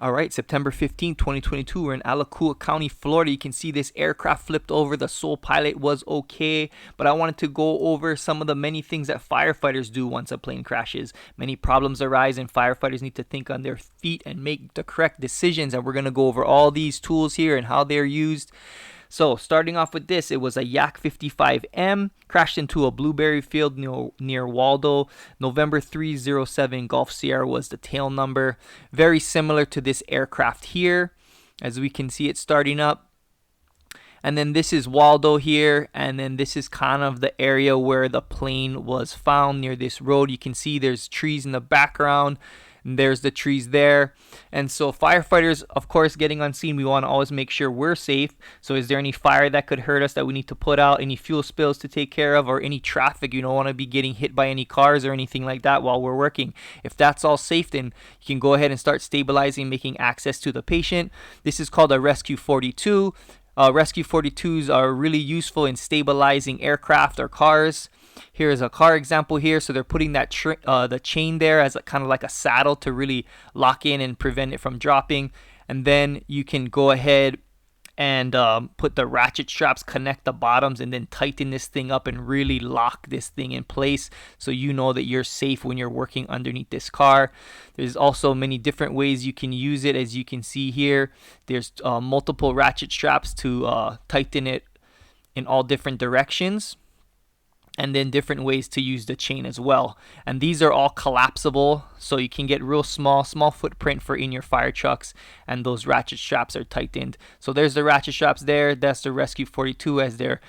All right, September 15th, 2022, we're in Alchua County, Florida. You can see this aircraft flipped over. The sole pilot was okay, but I wanted to go over some of the many things that firefighters do once a plane crashes. Many problems arise, and firefighters need to think on their feet and make the correct decisions, and we're going to go over all these tools here and how they're used. So starting off with this, it was a Yak-55M, crashed into a blueberry field near Waldo. November 307 Golf Sierra was the tail number. Very similar to this aircraft here, as we can see it starting up. And then this is Waldo here, and then this is kind of the area where the plane was found near this road. You can see there's trees in the background. There's the trees there. And so firefighters, of course, getting on scene, we want to always make sure we're safe. So is there any fire that could hurt us that we need to put out, any fuel spills to take care of, or any traffic? You don't want to be getting hit by any cars or anything like that while we're working. If that's all safe, then you can go ahead and start stabilizing, making access to the patient. This is called a Rescue 42. Rescue 42s are really useful in stabilizing aircraft or cars. Here's a car example here. So they're putting that the chain there as kind of like a saddle to really lock in and prevent it from dropping. And then you can go ahead and put the ratchet straps, connect the bottoms, and then tighten this thing up and really lock this thing in place so you know that you're safe when you're working underneath this car. There's also many different ways you can use it. As you can see here, there's multiple ratchet straps to tighten it in all different directions, and then different ways to use the chain as well. And these are all collapsible, so you can get real small footprint for in your fire trucks, and those ratchet straps are tightened. So there's the ratchet straps there. That's the Rescue 42 as they're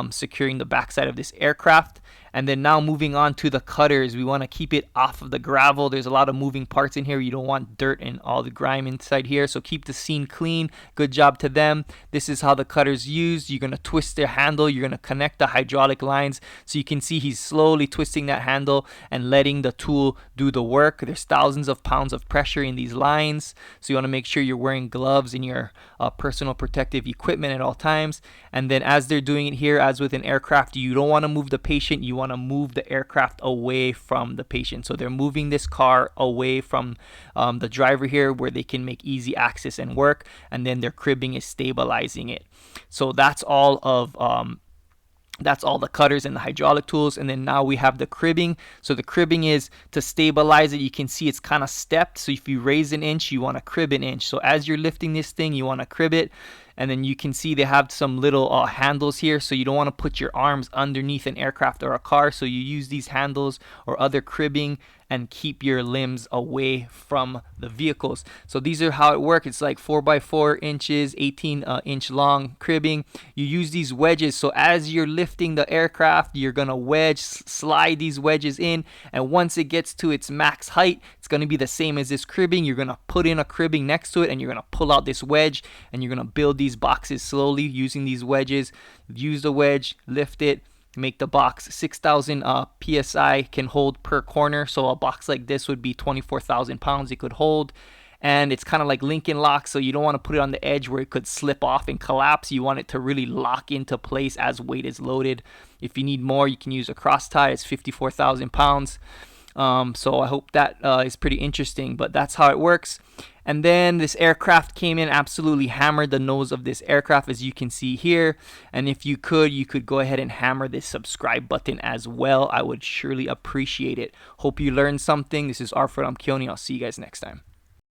securing the backside of this aircraft. And then now moving on to the cutters, we want to keep it off of the gravel. There's a lot of moving parts in here. You don't want dirt and all the grime inside here, so keep the scene clean. Good job to them. This is how the cutter's used. You're going to twist their handle. You're going to connect the hydraulic lines. So you can see he's slowly twisting that handle and letting the tool do the work. There's thousands of pounds of pressure in these lines, so you want to make sure you're wearing gloves in your personal protective equipment at all times. And then as they're doing it here, as with an aircraft, you don't want to move the patient. You want to move the aircraft away from the patient. So they're moving this car away from the driver here where they can make easy access and work, and then their cribbing is stabilizing it. So that's all the cutters and the hydraulic tools. And then now we have the cribbing. So the cribbing is to stabilize it. You can see it's kind of stepped. So if you raise an inch, you want to crib an inch. So as you're lifting this thing, you want to crib it. And then you can see they have some little handles here, so you don't want to put your arms underneath an aircraft or a car. So you use these handles or other cribbing and keep your limbs away from the vehicles. So these are how it works. It's like 4x4 inches, 18-inch long cribbing. You use these wedges. So as you're lifting the aircraft, you're going to slide these wedges in. And once it gets to its max height, it's going to be the same as this cribbing. You're going to put in a cribbing next to it, and you're going to pull out this wedge, and you're going to build these boxes slowly using these wedges. Use the wedge, lift it, make the box 6,000 psi can hold per corner. So a box like this would be 24,000 pounds it could hold. And it's kind of like Lincoln lock, so you don't want to put it on the edge where it could slip off and collapse. You want it to really lock into place as weight is loaded. If you need more, you can use a cross tie. It's 54,000 pounds. So I hope that is pretty interesting, but that's how it works. And then this aircraft came in, absolutely hammered the nose of this aircraft, as you can see here. And if you could go ahead and hammer this subscribe button as well. I would surely appreciate it. Hope you learned something. This is Alchua County. I'll see you guys next time.